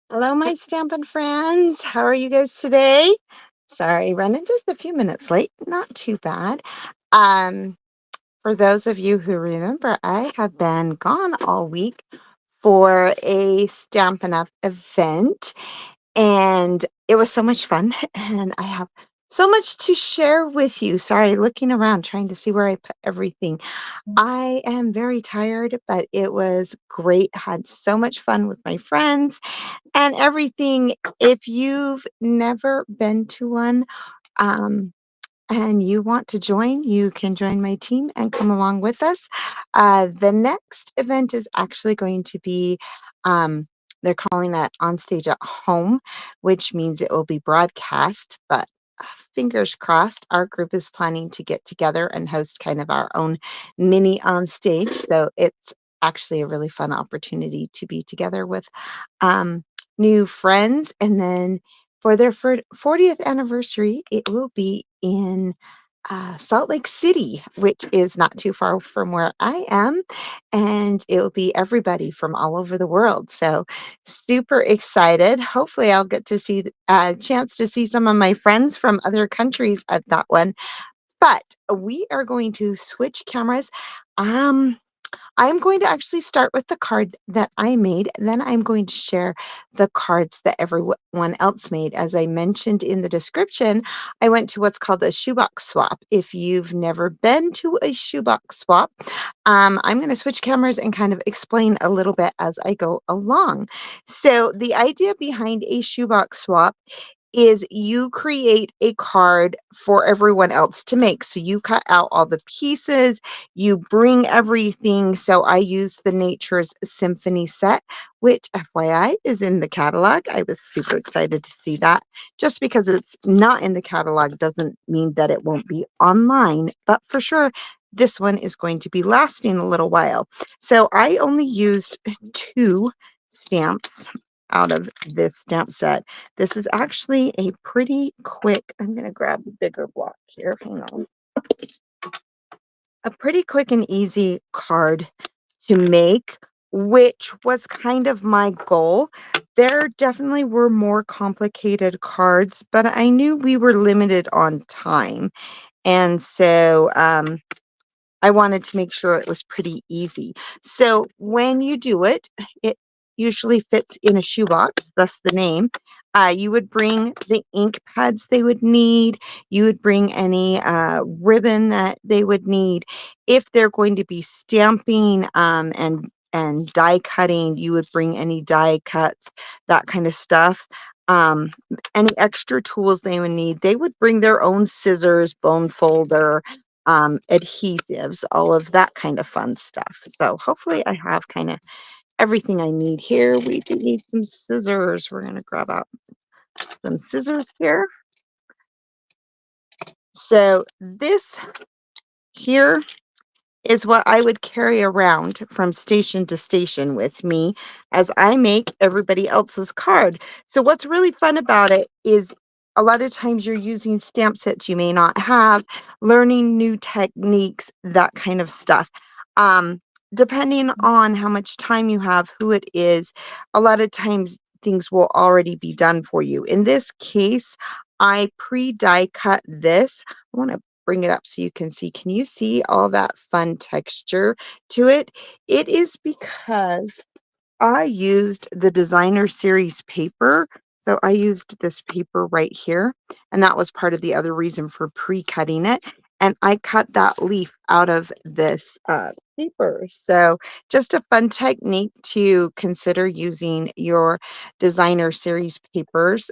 Hello, my Stampin' friends. How are you guys today? Sorry, running just a few minutes late. Not too bad. Um, for those of you who remember, I have been gone all week for a Stampin' Up event, and it was so much fun. And I have so much to share with you. Sorry, looking around trying to see where I put everything. I am very tired, but it was great. Had so much fun with my friends and everything. If you've never been to one, um, and you want to join, you can join my team and come along with us. The next event is actually going to be, they're calling it OnStage at Home, which means it will be broadcast, but fingers crossed, our group is planning to get together and host kind of our own mini on stage. So it's actually a really fun opportunity to be together with um, new friends. And then for their 40th anniversary, it will be in Salt Lake City, which is not too far from where I am. And it will be everybody from all over the world. So super excited. Hopefully, I'll get to see a chance to see some of my friends from other countries at that one. But we are going to switch cameras. Um, I'm going to actually start with the card that I made. Then I'm going to share the cards that everyone else made. As I mentioned in the description, I went to what's called a shoebox swap. If you've never been to a shoebox swap, I'm going to switch cameras and kind of explain a little bit as I go along. So, the idea behind a shoebox swap is you create a card for everyone else to make. So you cut out all the pieces, you bring everything. So I use the Nature's Symphony set, which FYI is in the catalog. I was super excited to see that. Just because it's not in the catalog doesn't mean that it won't be online, but for sure. This one is going to be lasting a little while. So I only used two stamps out of this stamp set. This is actually a pretty quick, I'm going to grab a bigger block here. Hang on. A pretty quick and easy card to make, which was kind of my goal. There definitely were more complicated cards, but I knew we were limited on time. And so I wanted to make sure it was pretty easy. So when you do it, it usually fits in a shoebox, thus the name. You would bring the ink pads they would need. You would bring any ribbon that they would need. If they're going to be stamping and die cutting, you would bring any die cuts, that kind of stuff. Um, any extra tools they would need. They would bring their own scissors, bone folder, adhesives, all of that kind of fun stuff. So hopefully I have kind of everything I need here. We do need some scissors. We're going to grab out some scissors here. So this here is what I would carry around from station to station with me as I make everybody else's card. So what's really fun about it is a lot of times you're using stamp sets you may not have, learning new techniques, that kind of stuff. Um, Depending on how much time you have, who it is, a lot of times things will already be done for you. In this case, I pre-die cut this. I want to bring it up so you can see. Can you see all that fun texture to it? It is because I used the designer series paper. So I used this paper right here, and that was part of the other reason for pre-cutting it. And I cut that leaf out of this paper. So just a fun technique to consider using your designer series papers.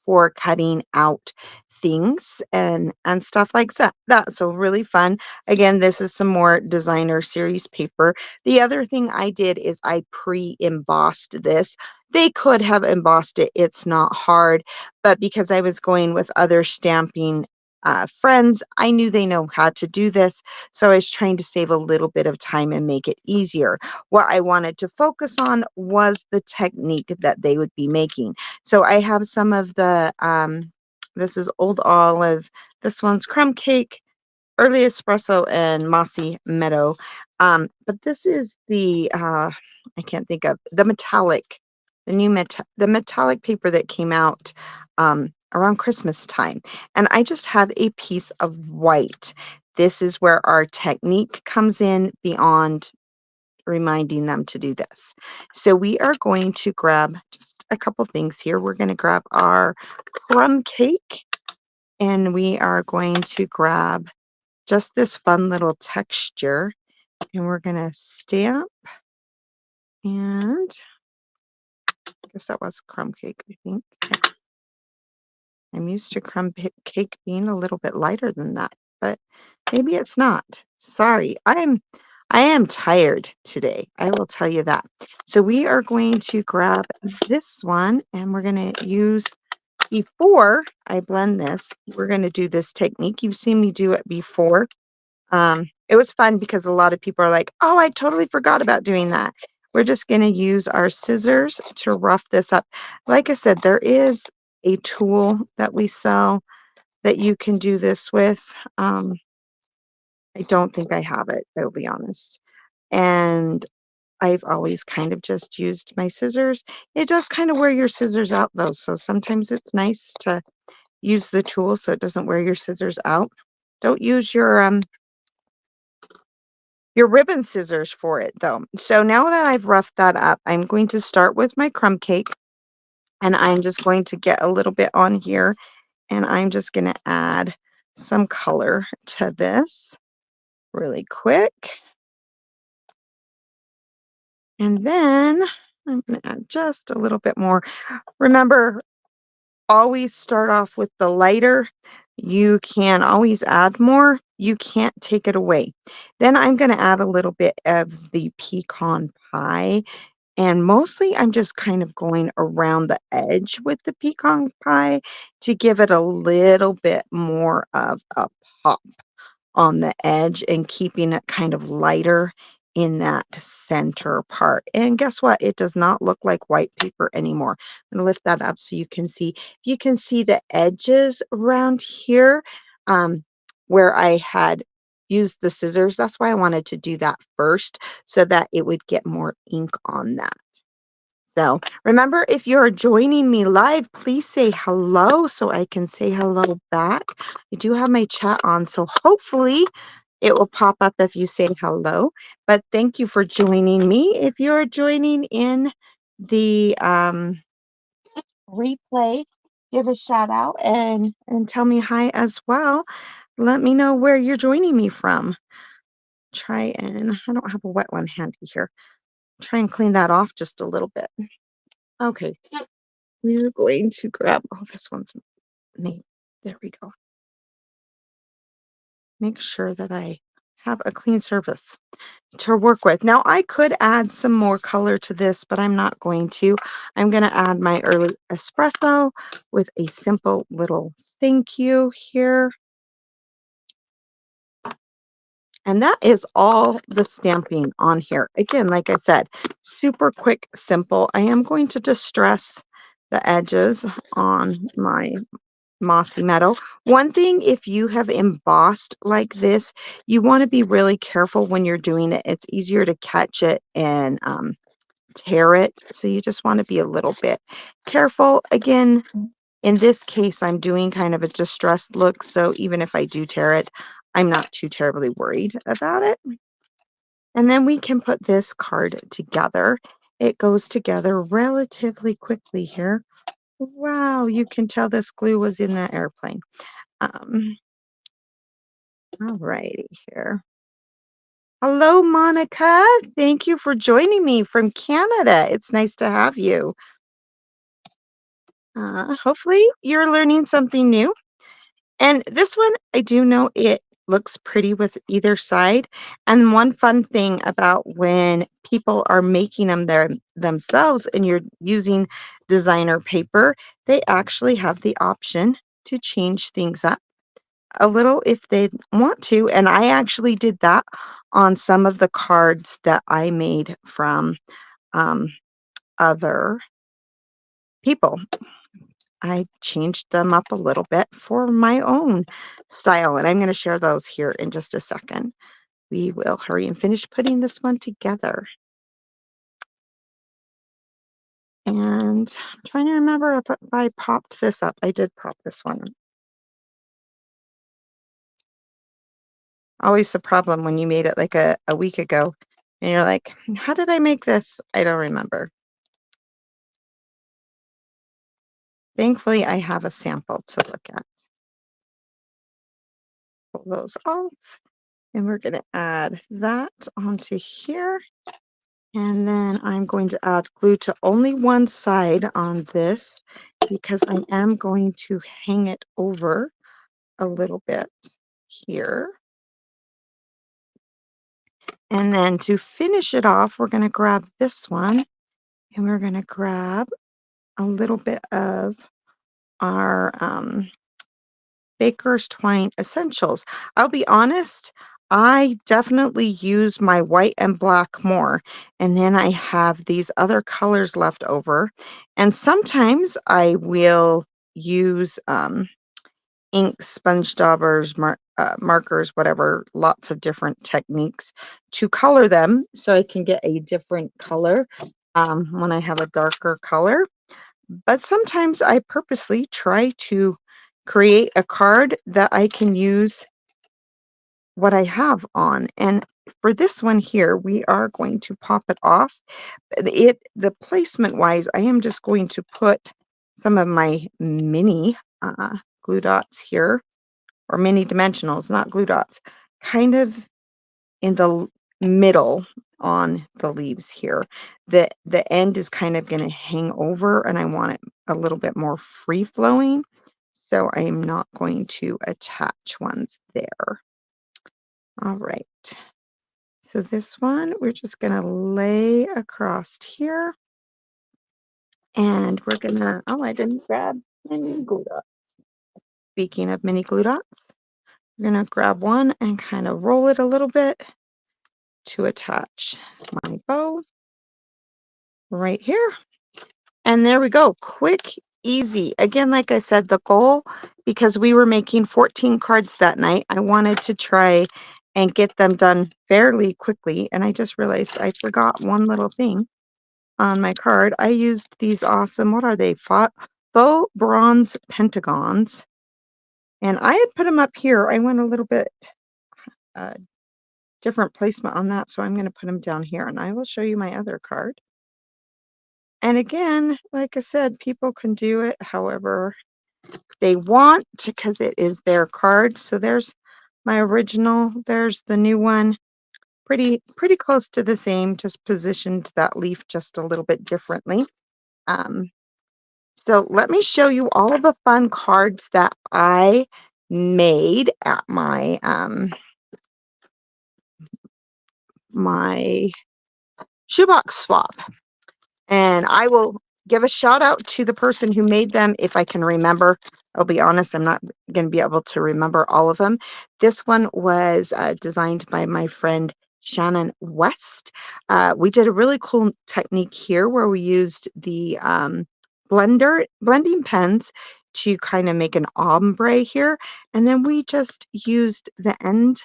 For cutting out things and stuff like that. So really fun. Again, this is some more designer series paper. The other thing I did is I pre-embossed this. They could have embossed it. It's not hard, but because I was going with other stamping friends, I knew they know how to do this. So I was trying to save a little bit of time and make it easier. What I wanted to focus on was the technique that they would be making. So I have some of the, this is Old Olive, this one's Crumb Cake, Early Espresso, and Mossy Meadow. But this is the, I can't think of, the metallic the metallic paper that came out around Christmas time. And I just have a piece of white. This is where our technique comes in beyond reminding them to do this. So we are going to grab just a couple things here. We're going to grab our crumb cake and we are going to grab just this fun little texture and we're going to stamp and I guess that was crumb cake, I think. Yes. I'm used to cake being a little bit lighter than that, but maybe it's not. Sorry. I am tired today. I will tell you that. So we are going to grab this one and we're going to use before I blend this, we're going to do this technique. You've seen me do it before. It was fun because a lot of people are like, "Oh, I totally forgot about doing that." We're just going to use our scissors to rough this up. Like I said, there is a tool that we sell that you can do this with. I don't think I have it, I'll be honest. And I've always kind of just used my scissors. It does kind of wear your scissors out though. So sometimes it's nice to use the tool so it doesn't wear your scissors out. Don't use your ribbon scissors for it though. So now that I've roughed that up, I'm going to start with my crumb cake and I'm just going to get a little bit on here and I'm just going to add some color to this really quick. And then I'm going to add just a little bit more. Remember, always start off with the lighter. You can always add more. You can't take it away. Then I'm going to add a little bit of the pecan pie. And mostly I'm just kind of going around the edge with the pecan pie to give it a little bit more of a pop on the edge and keeping it kind of lighter in that center part. And guess what? It does not look like white paper anymore. I'm going to lift that up so you can see. You can see the edges around here um, where I had used the scissors. That's why I wanted to do that first so that it would get more ink on that. So remember, if you're joining me live, please say hello so I can say hello back. I do have my chat on, so hopefully it will pop up if you say hello. But thank you for joining me. If you're joining in the replay, give a shout out and tell me hi as well. Let me know where you're joining me from. Try and I don't have a wet one handy here. Try and clean that off just a little bit. Okay. We're going to grab, oh, this one's name. There we go. Make sure that I have a clean surface to work with. Now, I could add some more color to this, but I'm not going to. I'm going to add my early espresso with a simple little thank you here. And that is all the stamping on here. Again, like I said, super quick, simple. I am going to distress the edges on my mossy meadow. One thing, if you have embossed like this, you want to be really careful when you're doing it. It's easier to catch it and tear it. So you just want to be a little bit careful. Again, in this case, I'm doing kind of a distressed look. So even if I do tear it, I'm not too terribly worried about it. And then we can put this card together. It goes together relatively quickly here. Wow, you can tell this glue was in that airplane. Um, all righty here. Hello, Monica. Thank you for joining me from Canada. It's nice to have you. Hopefully, you're learning something new. And this one, I do know it looks pretty with either side. And one fun thing about when people are making them themselves and you're using designer paper, they actually have the option to change things up a little if they want to. And I actually did that on some of the cards that I made from um, other people. I changed them up a little bit for my own style, and I'm going to share those here in just a second. We will hurry and finish putting this one together. And I'm trying to remember if I popped this up. I did pop this one up. Always the problem when you made it like a week ago and you're like, how did I make this? I don't remember. Thankfully, I have a sample to look at. Pull those off. And we're going to add that onto here. And then I'm going to add glue to only one side on this because I am going to hang it over a little bit here. And then to finish it off, we're going to grab this one and we're going to grab a little bit of our Baker's Twine Essentials. I'll be honest, I definitely use my white and black more, and then I have these other colors left over. And sometimes I will use ink, sponge daubers, markers, whatever, lots of different techniques to color them so I can get a different color when I have a darker color. But sometimes I purposely try to create a card that I can use what I have on. And for this one here, we are going to pop it off. The placement wise, I am just going to put some of my mini glue dots here, or mini dimensionals, not glue dots, kind of in the middle on the leaves here. The end is kind of going to hang over and I want it a little bit more free flowing. So I am not going to attach ones there. All right. So this one, we're just going to lay across here. And we're going to, oh, I didn't grab my mini glue dots. Speaking of mini glue dots, we're going to grab one and kind of roll it a little bit to attach my bow right here. And there we go. Quick, easy. Again, like I said, the goal, because we were making 14 cards that night, I wanted to try and get them done fairly quickly. And I just realized I forgot one little thing on my card. I used these awesome, what are they? Faux bronze pentagons. And I had put them up here. I went a little bit different placement on that. So I'm going to put them down here and I will show you my other card. And again, like I said, people can do it however they want because it is their card. So there's my original. There's the new one. Pretty close to the same, just positioned that leaf just a little bit differently. So let me show you all of the fun cards that I made at my shoebox swap. And I will give a shout out to the person who made them if I can remember. I'll be honest, I'm not going to be able to remember all of them. This one was designed by my friend Shannon West. We did a really cool technique here where we used the blending pens to kind of make an ombre here. And then we just used the end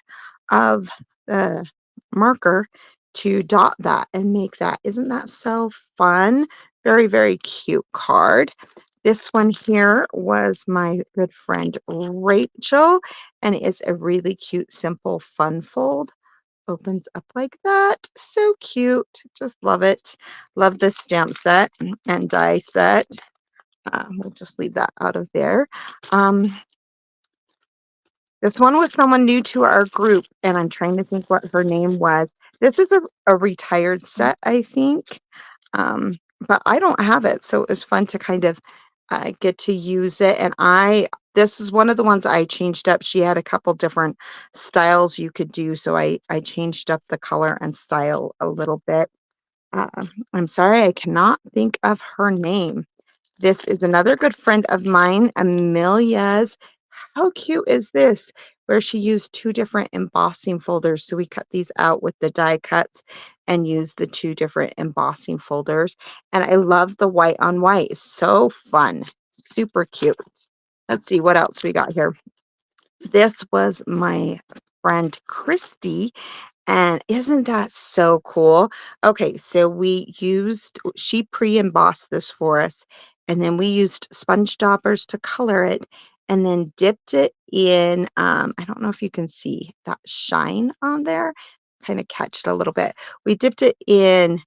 of the marker to dot that and make that. Isn't that so fun? Very, very cute card. This one here was my good friend Rachel, and it's a really cute, simple fun fold. Opens up like that. So cute. Just love it. Love this stamp set and die set. We'll just leave that out of there. This one was someone new to our group, and I'm trying to think what her name was. This is a retired set, I think, but I don't have it, so it was fun to kind of get to use it. And this is one of the ones I changed up. She had a couple different styles you could do, so I changed up the color and style a little bit. I'm sorry, I cannot think of her name. This is another good friend of mine, Amelia's. How cute is this? Where she used two different embossing folders. So we cut these out with the die cuts and used the two different embossing folders. And I love the white on white. It's so fun. Super cute. Let's see what else we got here. This was my friend Christy, And isn't that so cool? Okay, so she pre-embossed this for us, and then we used sponge daubers to color it, and then dipped it in, I don't know if you can see that shine on there, kind of catch it a little bit. We dipped it in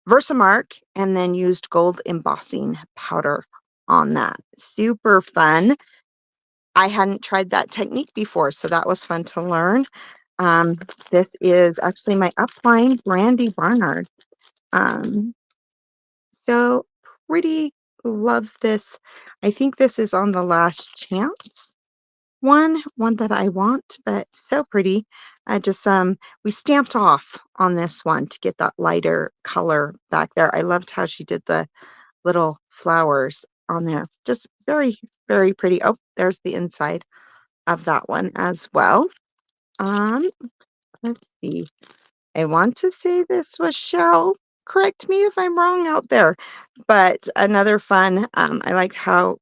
Versamark and then used gold embossing powder on that. Super fun. I hadn't tried that technique before, so that was fun to learn. Um, this is actually my upline, Brandy Barnard. Um, so pretty love this. I think this is on the last chance one that I want, but so pretty. I just we stamped off on this one to get that lighter color back there. I loved how she did the little flowers on there. Just very, very pretty. Oh, there's the inside of that one as well. Um, let's see. I want to say this was Cheryl. Correct me if I'm wrong out there. But another fun, I liked how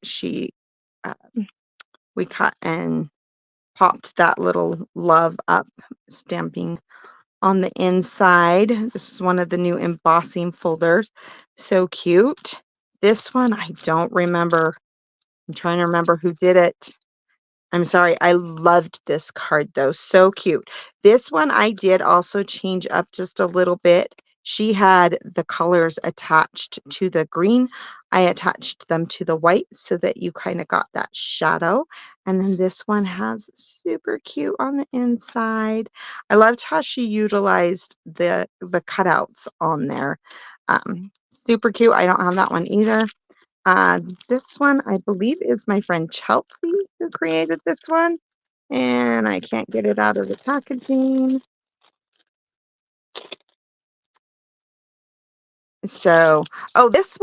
uh, we cut and popped that little love up stamping on the inside. This is one of the new embossing folders. So cute. This one, I don't remember. I'm trying to remember who did it. I'm sorry, I loved this card though, so cute. This one I did also change up just a little bit. She had the colors attached to the green. I attached them to the white so that you kind of got that shadow. And then this one has super cute on the inside. I loved how she utilized the cutouts on there. Super cute. I don't have that one either. This one, I believe, is my friend Chelsea who created this one, and I can't get it out of the packaging. So, oh, this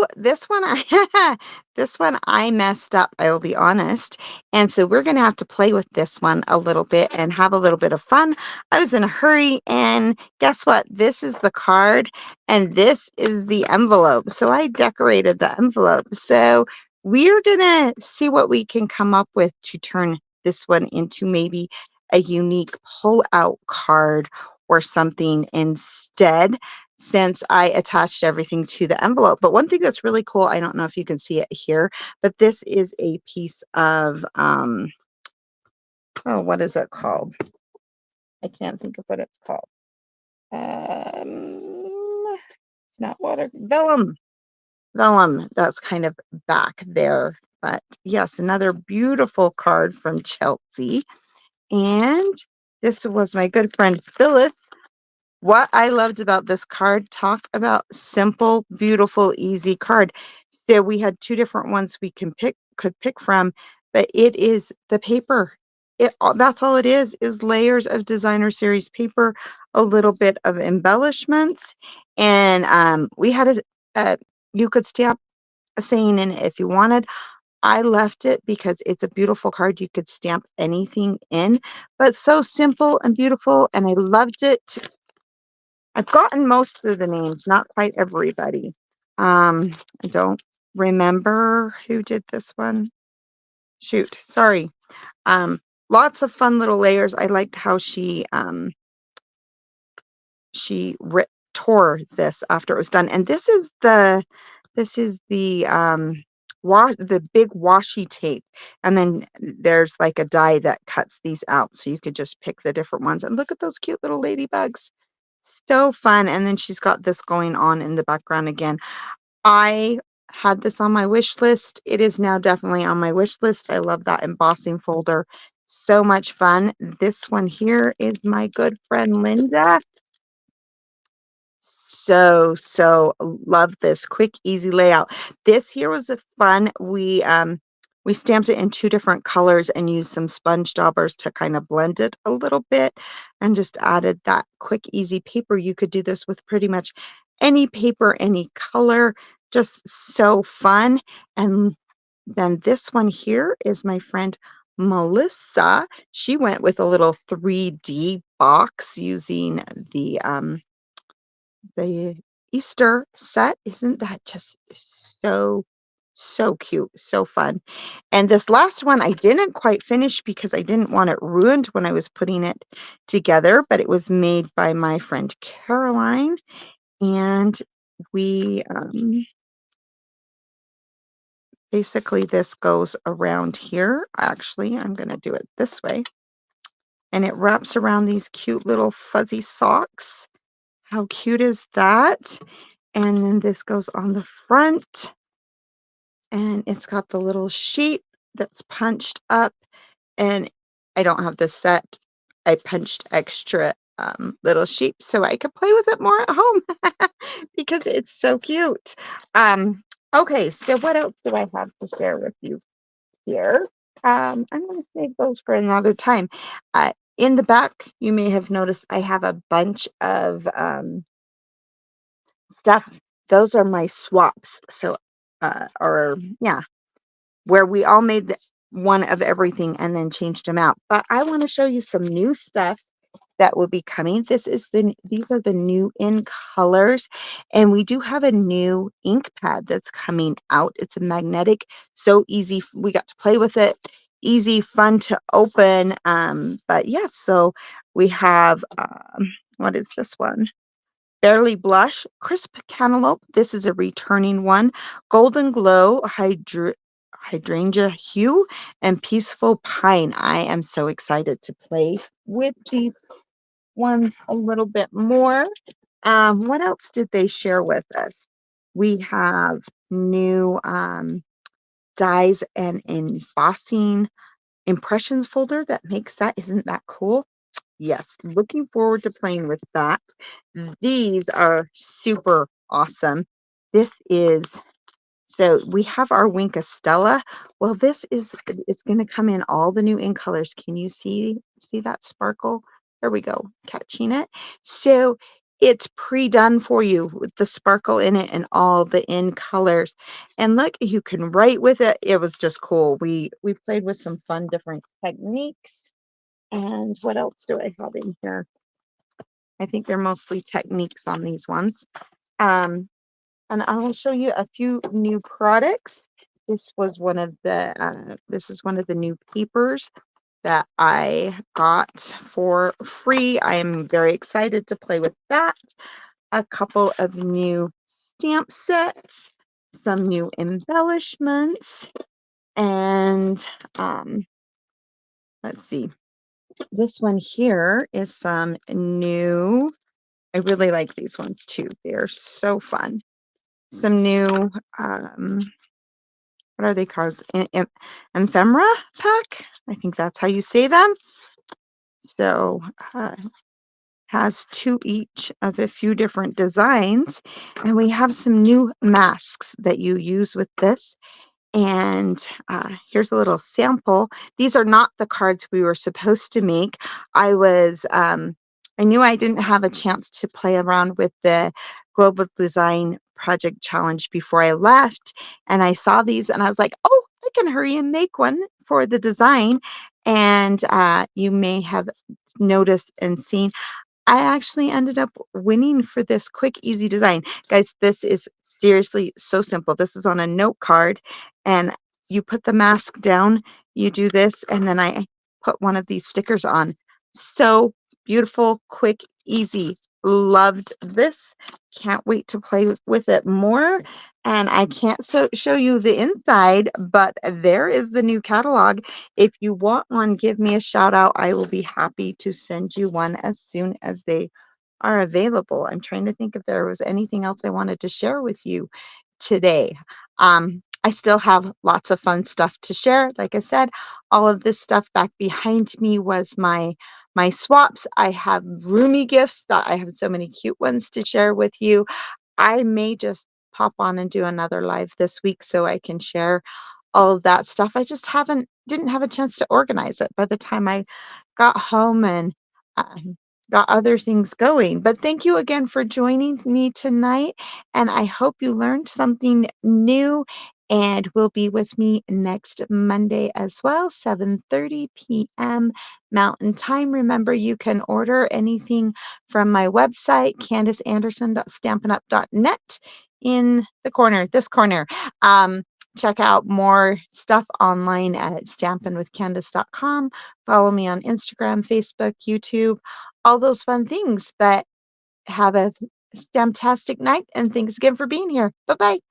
one I this one I messed up, I will be honest. And so we're gonna have to play with this one a little bit and have a little bit of fun. I was in a hurry, and guess what? This is the card, and this is the envelope. So I decorated the envelope. So we're gonna see what we can come up with to turn this one into maybe a unique pull-out card or something instead since I attached everything to the envelope. But one thing that's really cool, I don't know if you can see it here, but this is a piece of, oh, what is it called? I can't think of what it's called. It's not water, vellum. Vellum, that's kind of back there. But yes, another beautiful card from Chelsea. And this was my good friend Phyllis. What I loved about this card, talk about simple, beautiful, easy card. So we had two different ones we could pick from, but it is the paper. That's all it is layers of designer series paper, a little bit of embellishments, and we had you could stamp a saying in it if you wanted. I left it because it's a beautiful card. You could stamp anything in, but so simple and beautiful, and I loved it. I've gotten most of the names, not quite everybody. I don't remember who did this one. Shoot, sorry. Um, Lots of fun little layers. I liked how tore this after it was done. And this is the big washi tape. And then there's like a die that cuts these out. So you could just pick the different ones. And look at those cute little ladybugs. So fun, and then she's got this going on in the background again. I had this on my wish list. It is now definitely on my wish list. I love that embossing folder. So much fun. This one here is my good friend Linda. So love this quick, easy layout. This here was a fun. We stamped it in two different colors and used some sponge daubers to kind of blend it a little bit and just added that quick, easy paper. You could do this with pretty much any paper, any color, just so fun. And then this one here is my friend Melissa. She went with a little 3D box using the Easter set. Isn't that just so, So cute, so fun. And this last one I didn't quite finish because I didn't want it ruined when I was putting it together, but it was made by my friend Caroline. And we basically this goes around here. Actually, I'm going to do it this way. And it wraps around these cute little fuzzy socks. How cute is that? And then this goes on the front, and it's got the little sheep that's punched up. And I don't have this set. I punched extra little sheep so I could play with it more at home because it's so cute. Okay, so what else do I have to share with you here? I'm going to save those for another time. In the back, you may have noticed I have a bunch of stuff. Those are my swaps. So, or yeah, where we all made one of everything and then changed them out. But I want to show you some new stuff that will be coming. These are the new in colors, and we do have a new ink pad that's coming out. It's a magnetic, so easy. We got to play with it. Easy, fun to open. But yes, so we have what is this one? Barely Blush, Crisp Cantaloupe. This is a returning one. Golden Glow, Hydrangea Hue, and Peaceful Pine. I am so excited to play with these ones a little bit more. What else did they share with us? We have new dies and embossing impressions folder that makes that. Isn't that cool? Yes, looking forward to playing with that. These are super awesome. This is so we have our Winka Stella. Well, this is it's going to come in all the new in colors. Can you see that sparkle? There we go, catching it. So it's pre-done for you with the sparkle in it and all the in colors. And look, you can write with it. It was just cool. We played with some fun different techniques. And what else do I have in here? I think they're mostly techniques on these ones. Um, and I will show you a few new products. This is one of the new papers that I got for free. I am very excited to play with that. A couple of new stamp sets, some new embellishments, and let's see. This one here is some new. I really like these ones too. They're so fun. Some new, what are they called? Ephemera pack. I think that's how you say them. So has two each of a few different designs. And we have some new masks that you use with this. And here's a little sample. These are not the cards we were supposed to make. I knew I didn't have a chance to play around with the Global Design Project Challenge before I left. And I saw these and I was like, oh, I can hurry and make one for the design. And you may have noticed and seen I actually ended up winning for this quick, easy design. Guys, this is seriously so simple. This is on a note card, and you put the mask down, you do this, and then I put one of these stickers on. So beautiful, quick, easy. Loved this. Can't wait to play with it more. And I can't show you the inside, but there is the new catalog. If you want one, give me a shout out. I will be happy to send you one as soon as they are available. I'm trying to think if there was anything else I wanted to share with you today. I still have lots of fun stuff to share. Like I said, all of this stuff back behind me was my swaps. I have roomy gifts that I have so many cute ones to share with you. I may just pop on and do another live this week so I can share all of that stuff. I just didn't have a chance to organize it by the time I got home and got other things going. But thank you again for joining me tonight. And I hope you learned something new and will be with me next Monday as well, 7:30 p.m. Mountain Time. Remember, you can order anything from my website, candiceanderson.stampinup.net in this corner. check out more stuff online at stampinwithcandice.com. Follow me on Instagram, Facebook, YouTube, all those fun things. But have a fantastic night, and thanks again for being here. Bye bye.